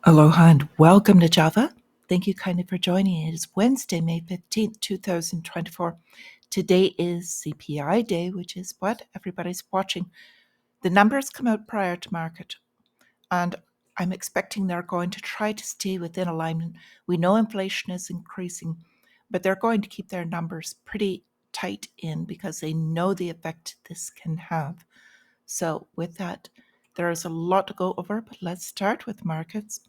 Aloha and welcome to Java. Thank you kindly for joining. It is Wednesday, May 15th, 2024. Today is CPI day, which is what everybody's watching. The numbers come out prior to market, and I'm expecting they're going to try to stay within alignment. We know inflation is increasing, but they're going to keep their numbers pretty tight in because they know the effect this can have. So with that, there is a lot to go over, but let's start with markets.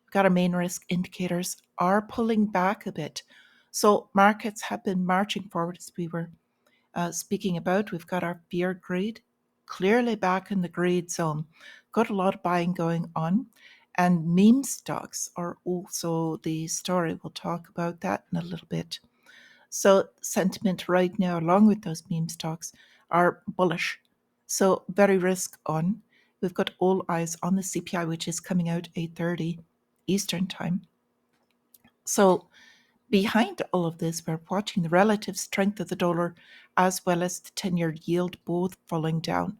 We've got our main risk indicators are pulling back a bit. So markets have been marching forward as we were speaking about. We've got our fear greed clearly back in the greed zone. Got a lot of buying going on. And meme stocks are also the story. We'll talk about that in a little bit. So sentiment right now, along with those meme stocks, are bullish. So very risk on. We've got all eyes on the CPI, which is coming out 8:30 Eastern time. So behind all of this, we're watching the relative strength of the dollar as well as the 10-year yield both falling down.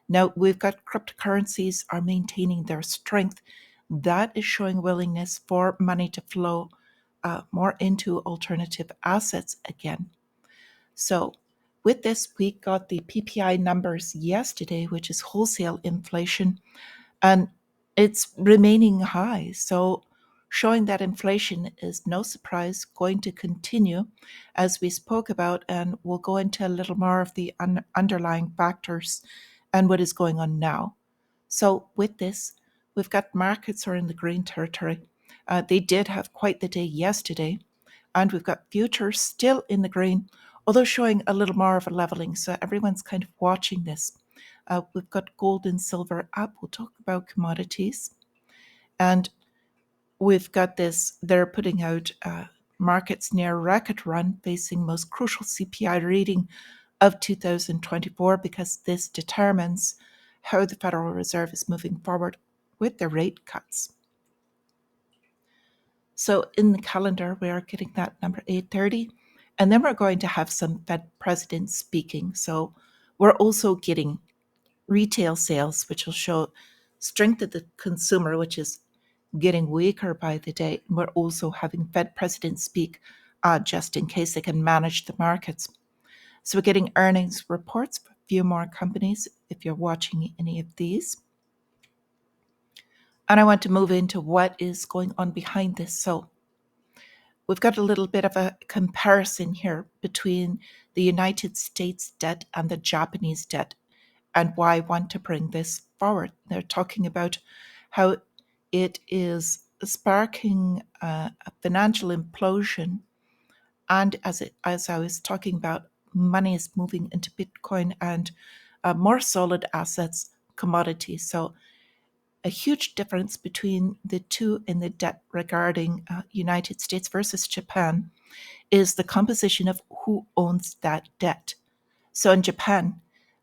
Now, we've got cryptocurrencies are maintaining their strength. That is showing willingness for money to flow more into alternative assets again. So with this, we got the PPI numbers yesterday, which is wholesale inflation, and it's remaining high. So showing that inflation is no surprise going to continue as we spoke about, and we'll go into a little more of the underlying factors and what is going on now. So with this, we've got markets are in the green territory. They did have quite the day yesterday, and we've got futures still in the green, although showing a little more of a leveling. So everyone's kind of watching this. We've got gold and silver up. We'll talk about commodities. And we've got this, they're putting out markets near record run, facing most crucial CPI reading of 2024, because this determines how the Federal Reserve is moving forward with their rate cuts. So in the calendar, we are getting that number 8:30, and then we're going to have some Fed presidents speaking. So we're also getting retail sales, which will show strength of the consumer, which is getting weaker by the day. And we're also having Fed presidents speak just in case they can manage the markets. So we're getting earnings reports for a few more companies if you're watching any of these. And I want to move into what is going on behind this. So we've got a little bit of a comparison here between the United States debt and the Japanese debt, and why I want to bring this forward. They're talking about how it is sparking a financial implosion, and as I was talking about, money is moving into Bitcoin and more solid assets, commodities. So a huge difference between the two in the debt regarding United States versus Japan is the composition of who owns that debt. So in Japan,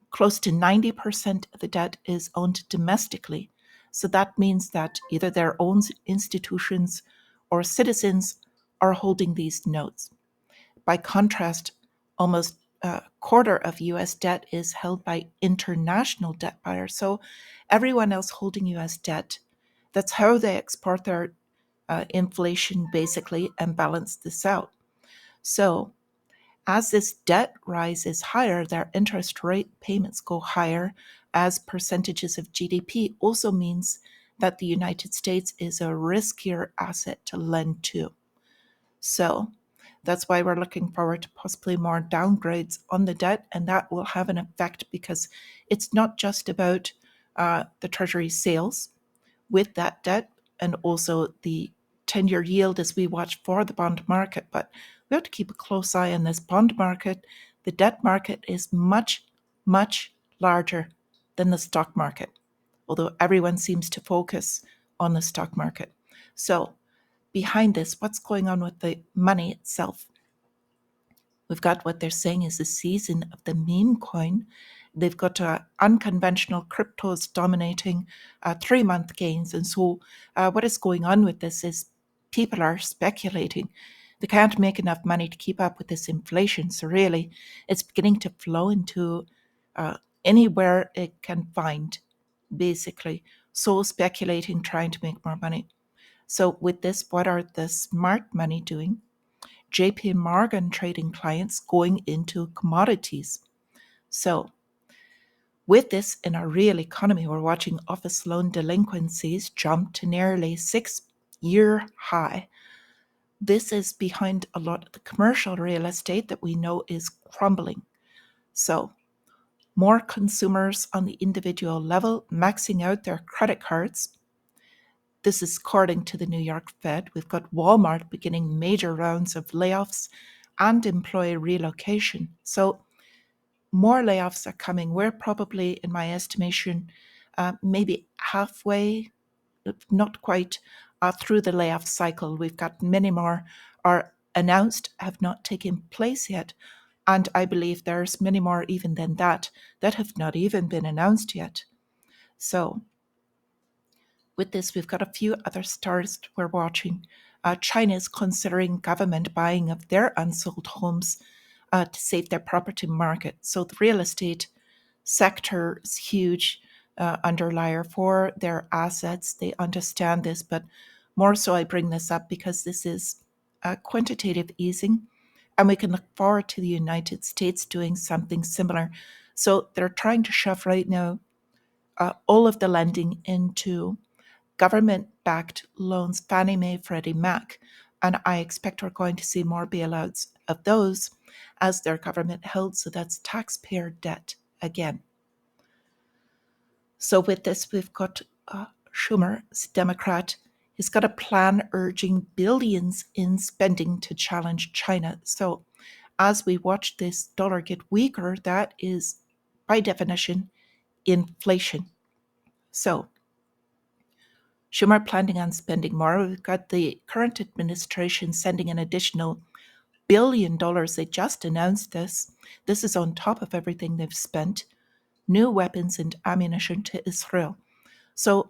close to 90% of the debt is owned domestically. So that means that either their own institutions or citizens are holding these notes. By contrast, almost a quarter of US debt is held by international debt buyers. So everyone else holding US debt, that's how they export their inflation basically and balance this out. So as this debt rises higher, their interest rate payments go higher as percentages of GDP. Also means that the United States is a riskier asset to lend to. So that's why we're looking forward to possibly more downgrades on the debt, and that will have an effect because it's not just about the Treasury sales with that debt and also the 10-year yield as we watch for the bond market. But we have to keep a close eye on this bond market. The debt market is much, much larger than the stock market, although everyone seems to focus on the stock market. So behind this, what's going on with the money itself? We've got what they're saying is the season of the meme coin. They've got unconventional cryptos dominating 3-month gains. And so what is going on with this is people are speculating. They can't make enough money to keep up with this inflation. So really, it's beginning to flow into anywhere it can find, basically. So speculating, trying to make more money. So with this, what are the smart money doing? JP Morgan trading clients going into commodities. So with this, in our real economy, we're watching office loan delinquencies jump to nearly 6-year high. This is behind a lot of the commercial real estate that we know is crumbling. So more consumers on the individual level maxing out their credit cards. This is according to the New York Fed. We've got Walmart beginning major rounds of layoffs and employee relocation. So more layoffs are coming. We're probably, in my estimation, maybe halfway, not quite, through the layoff cycle. We've got many more are announced, have not taken place yet. And I believe there's many more even than that have not even been announced yet. So with this, we've got a few other stars we're watching. China is considering government buying of their unsold homes to save their property market. So the real estate sector is huge underlier for their assets. They understand this, but more so I bring this up because this is quantitative easing, and we can look forward to the United States doing something similar. So they're trying to shove right now all of the lending into government-backed loans, Fannie Mae, Freddie Mac, and I expect we're going to see more bailouts of those as they're government held, so that's taxpayer debt again. So with this, we've got Schumer, Democrat. He's got a plan urging billions in spending to challenge China. So as we watch this dollar get weaker, that is, by definition, inflation. So Schumer planning on spending more. We've got the current administration sending an additional $1 billion. They just announced this. This is on top of everything they've spent. New weapons and ammunition to Israel. So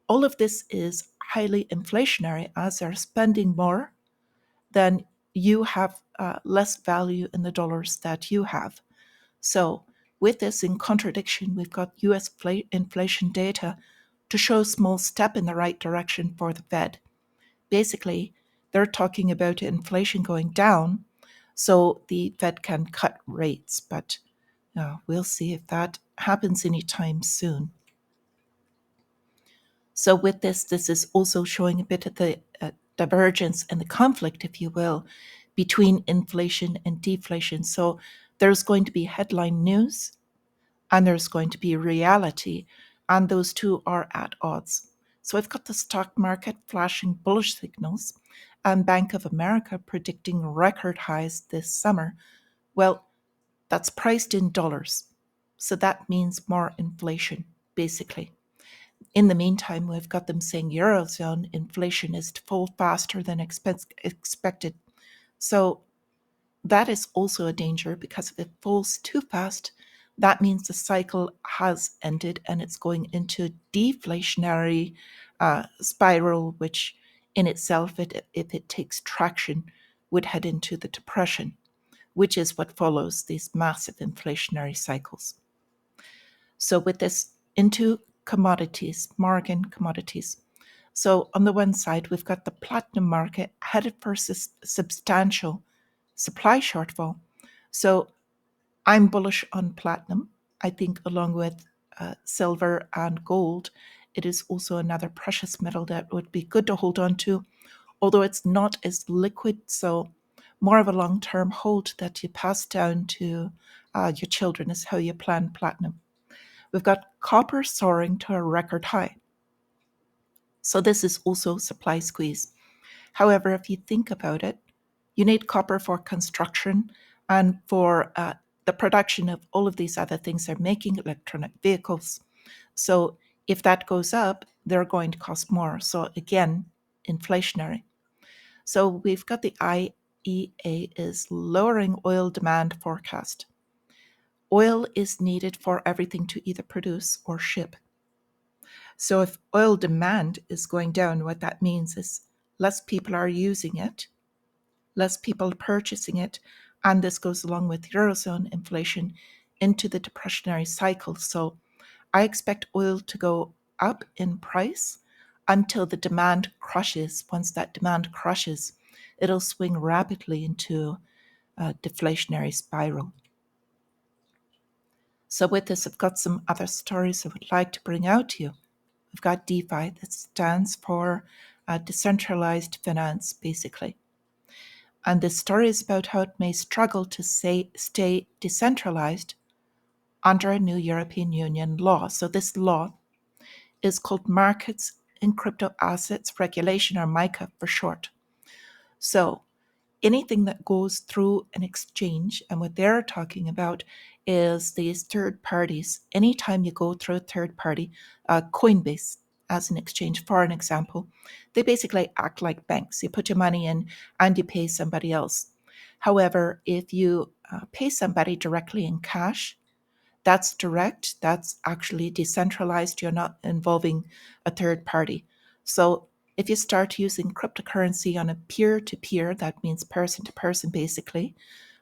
all of this is highly inflationary. As they're spending more, then you have less value in the dollars that you have. So with this in contradiction, we've got US inflation data to show a small step in the right direction for the Fed. Basically, they're talking about inflation going down so the Fed can cut rates, but we'll see if that happens anytime soon. So with this is also showing a bit of the divergence and the conflict, if you will, between inflation and deflation. So there's going to be headline news and there's going to be reality, and those two are at odds. So I've got the stock market flashing bullish signals and Bank of America predicting record highs this summer. Well, that's priced in dollars. So that means more inflation, basically. In the meantime, we've got them saying Eurozone inflation is to fall faster than expected. So that is also a danger because if it falls too fast, that means the cycle has ended and it's going into deflationary spiral, which in itself, if it takes traction, would head into the depression, which is what follows these massive inflationary cycles. So with this into commodities, Morgan commodities. So on the one side, we've got the platinum market headed for substantial supply shortfall. So I'm bullish on platinum. I think along with silver and gold, it is also another precious metal that would be good to hold on to, although it's not as liquid. So more of a long-term hold that you pass down to your children is how you plan platinum. We've got copper soaring to a record high. So this is also supply squeeze. However, if you think about it, you need copper for construction and for the production of all of these other things they're making, electronic vehicles. So if that goes up, they're going to cost more. So again, inflationary. So we've got the IEA is lowering oil demand forecast. Oil is needed for everything to either produce or ship. So if oil demand is going down, what that means is less people are using it, less people purchasing it, and this goes along with Eurozone inflation into the depressionary cycle. So I expect oil to go up in price until the demand crushes. Once that demand crushes, it'll swing rapidly into a deflationary spiral. So with this, I've got some other stories I would like to bring out to you. We've got DeFi, that stands for decentralized finance, basically. And this story is about how it may struggle to stay decentralized under a new European Union law. So this law is called Markets in Crypto Assets Regulation, or MiCA for short. So anything that goes through an exchange, and what they're talking about is these third parties. Anytime you go through a third party, Coinbase as an exchange, for an example, they basically act like banks. You put your money in and you pay somebody else. However, if you pay somebody directly in cash, that's direct, that's actually decentralized. You're not involving a third party. So if you start using cryptocurrency on a peer-to-peer, that means person-to-person basically,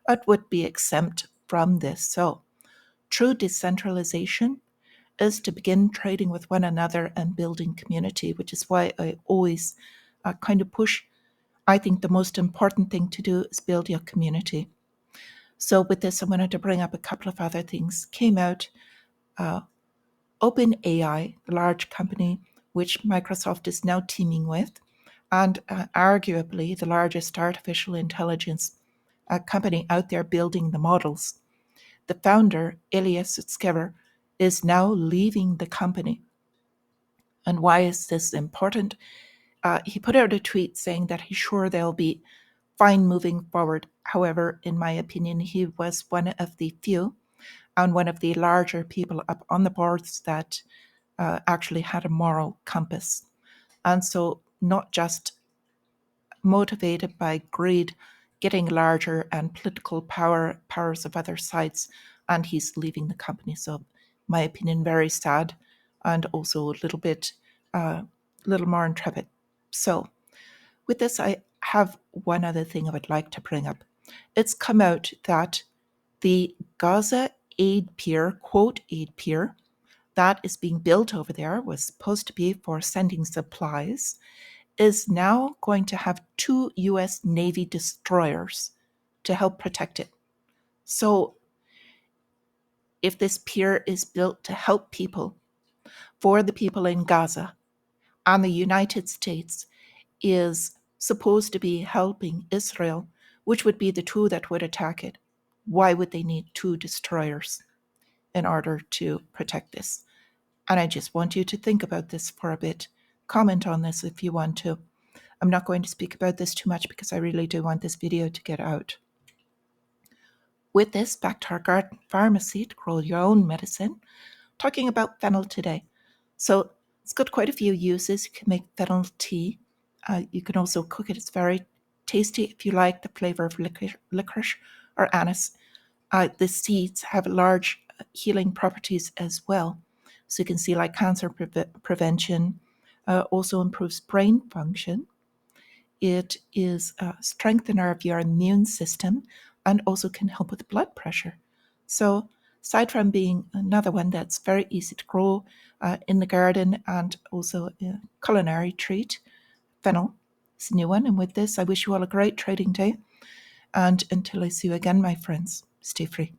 it would be exempt from this. So true decentralization is to begin trading with one another and building community, which is why I always kind of push. I think the most important thing to do is build your community. So with this, I wanted to bring up a couple of other things. Came out OpenAI, the large company which Microsoft is now teaming with, and arguably the largest artificial intelligence company out there building the models. The founder, Ilya Sutskever, is now leaving the company. And why is this important? He put out a tweet saying that he's sure they'll be fine moving forward. However, in my opinion, he was one of the few and one of the larger people up on the boards that actually had a moral compass. And so not just motivated by greed, getting larger, and political powers of other sides, and he's leaving the company. So, my opinion, very sad, and also a little more intrepid. So, with this, I have one other thing I would like to bring up. It's come out that the Gaza aid pier, quote aid pier, that is being built over there, was supposed to be for sending supplies, is now going to have 2 US Navy destroyers to help protect it. So if this pier is built to help people, for the people in Gaza, and the United States is supposed to be helping Israel, which would be the two that would attack it, why would they need 2 destroyers in order to protect this? And I just want you to think about this for a bit. Comment on this if you want to. I'm not going to speak about this too much because I really do want this video to get out. With this, back to our garden pharmacy to grow your own medicine, talking about fennel today. So it's got quite a few uses. You can make fennel tea. You can also cook it. It's very tasty if you like the flavor of licorice or anise. The seeds have large healing properties as well. So you can see like cancer prevention, also improves brain function. It is a strengthener of your immune system and also can help with blood pressure. So aside from being another one that's very easy to grow in the garden and also a culinary treat, fennel is a new one. And with this, I wish you all a great trading day. And until I see you again, my friends, stay free.